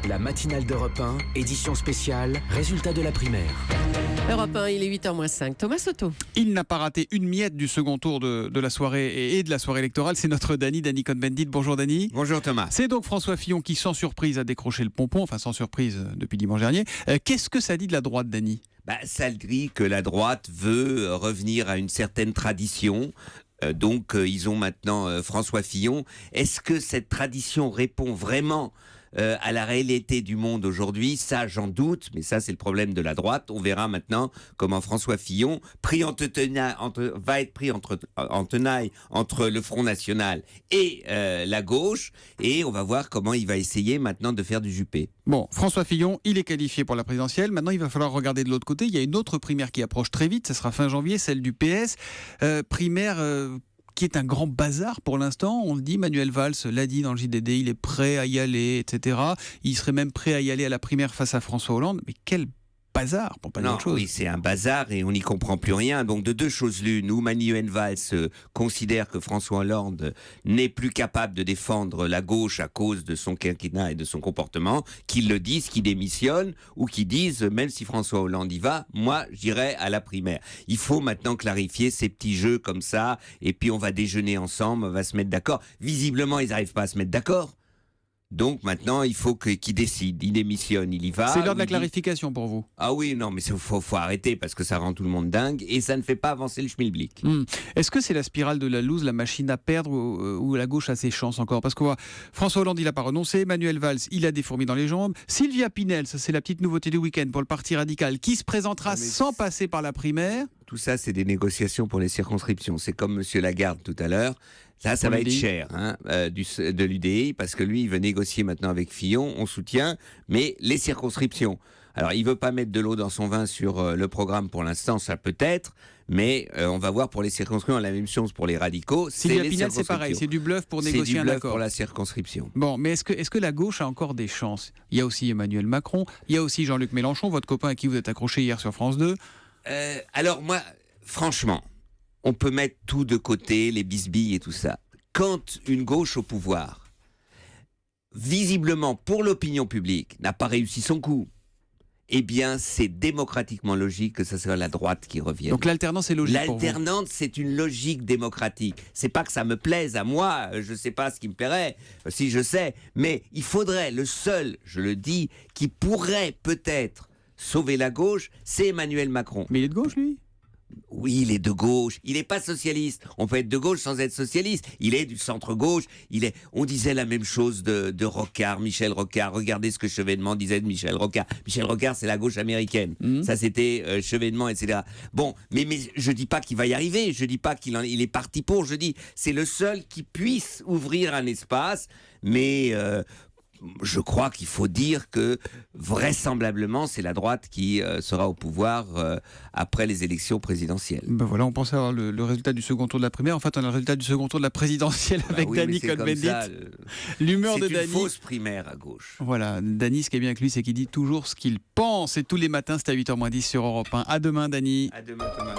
La matinale d'Europe 1, édition spéciale, résultat de la primaire. Europe 1, il est 8h-5. Thomas Soto. Il n'a pas raté une miette du second tour de la soirée et de la soirée électorale. C'est notre Dany Cohn-Bendit. Bonjour Dany. Bonjour Thomas. C'est donc François Fillon qui, sans surprise, a décroché le pompon. Enfin, sans surprise depuis dimanche dernier. Qu'est-ce que ça dit de la droite, Dany ? Ça dit que la droite veut revenir à une certaine tradition. Donc, ils ont maintenant François Fillon. Est-ce que cette tradition répond vraiment à la réalité du monde aujourd'hui? Ça, j'en doute, mais ça, c'est le problème de la droite. On verra maintenant comment François Fillon va être pris en tenaille entre le Front National et la gauche, et on va voir comment il va essayer maintenant de faire du Juppé. Bon, François Fillon, il est qualifié pour la présidentielle. Maintenant, il va falloir regarder de l'autre côté. Il y a une autre primaire qui approche très vite. Ce sera fin janvier, celle du PS. Primaire qui est un grand bazar pour l'instant. On le dit, Manuel Valls l'a dit dans le JDD, il est prêt à y aller, etc. Il serait même prêt à y aller à la primaire face à François Hollande. Mais quel bazar, pour pas dire autre chose. Oui, c'est un bazar et on n'y comprend plus rien. Donc de deux choses l'une, où Manuel Valls considère que François Hollande n'est plus capable de défendre la gauche à cause de son quinquennat et de son comportement, qu'ils le disent, qu'ils démissionnent, ou qu'ils disent, même si François Hollande y va, moi j'irai à la primaire. Il faut maintenant clarifier ces petits jeux comme ça, et puis on va déjeuner ensemble, on va se mettre d'accord. Visiblement, ils n'arrivent pas à se mettre d'accord. Donc maintenant, il faut qu'il décide. Il démissionne, il y va. C'est l'heure de la clarification pour vous. Ah oui, non, mais il faut arrêter parce que ça rend tout le monde dingue et ça ne fait pas avancer le schmilblick. Est-ce que c'est la spirale de la loose, la machine à perdre, ou la gauche a ses chances encore? Parce que François Hollande, il n'a pas renoncé. Manuel Valls, il a des fourmis dans les jambes. Sylvia Pinel, ça c'est la petite nouveauté du week-end pour le Parti radical, qui se présentera sans passer par la primaire. Tout ça, c'est des négociations pour les circonscriptions. C'est comme M. Lagarde tout à l'heure. Ça va être cher de l'UDI, parce que lui, il veut négocier maintenant avec Fillon, on soutient, mais les circonscriptions. Alors, il ne veut pas mettre de l'eau dans son vin sur le programme pour l'instant, ça peut être, mais on va voir pour les circonscriptions, la même chose pour les radicaux. Sylvia Pinel, c'est pareil, c'est du bluff pour négocier un accord. C'est du bluff pour la circonscription. Bon, mais est-ce que la gauche a encore des chances? Il y a aussi Emmanuel Macron, il y a aussi Jean-Luc Mélenchon, votre copain à qui vous êtes accroché hier sur France 2. Alors moi, franchement, on peut mettre tout de côté, les bisbilles et tout ça. Quand une gauche au pouvoir, visiblement pour l'opinion publique, n'a pas réussi son coup, eh bien c'est démocratiquement logique que ce soit la droite qui revienne. Donc l'alternance est logique pour vous? L'alternance, c'est une logique démocratique. C'est pas que ça me plaise à moi, je sais pas ce qui me plairait, si je sais, mais il faudrait, le seul, je le dis, qui pourrait peut-être sauver la gauche, c'est Emmanuel Macron. Mais il est de gauche, lui? Oui, il est de gauche. Il n'est pas socialiste. On peut être de gauche sans être socialiste. Il est du centre-gauche. On disait la même chose de Rocard, Michel Rocard. Regardez ce que Chevènement disait de Michel Rocard. Michel Rocard, c'est la gauche américaine. Ça, c'était Chevènement, etc. Bon, mais je dis pas qu'il va y arriver. Je dis pas il est parti pour. Je dis, c'est le seul qui puisse ouvrir un espace. Mais je crois qu'il faut dire que vraisemblablement c'est la droite qui sera au pouvoir après les élections présidentielles. Ben voilà, on pensait avoir le résultat du second tour de la primaire. En fait, on a le résultat du second tour de la présidentielle avec Dany Cohn-Bendit. L'humeur de Dany. C'est une fausse primaire à gauche. Voilà, Dany, ce qui est bien avec lui, c'est qu'il dit toujours ce qu'il pense. Et tous les matins, c'est à 8h-10 sur Europe 1. À demain, Dany. À demain, Thomas.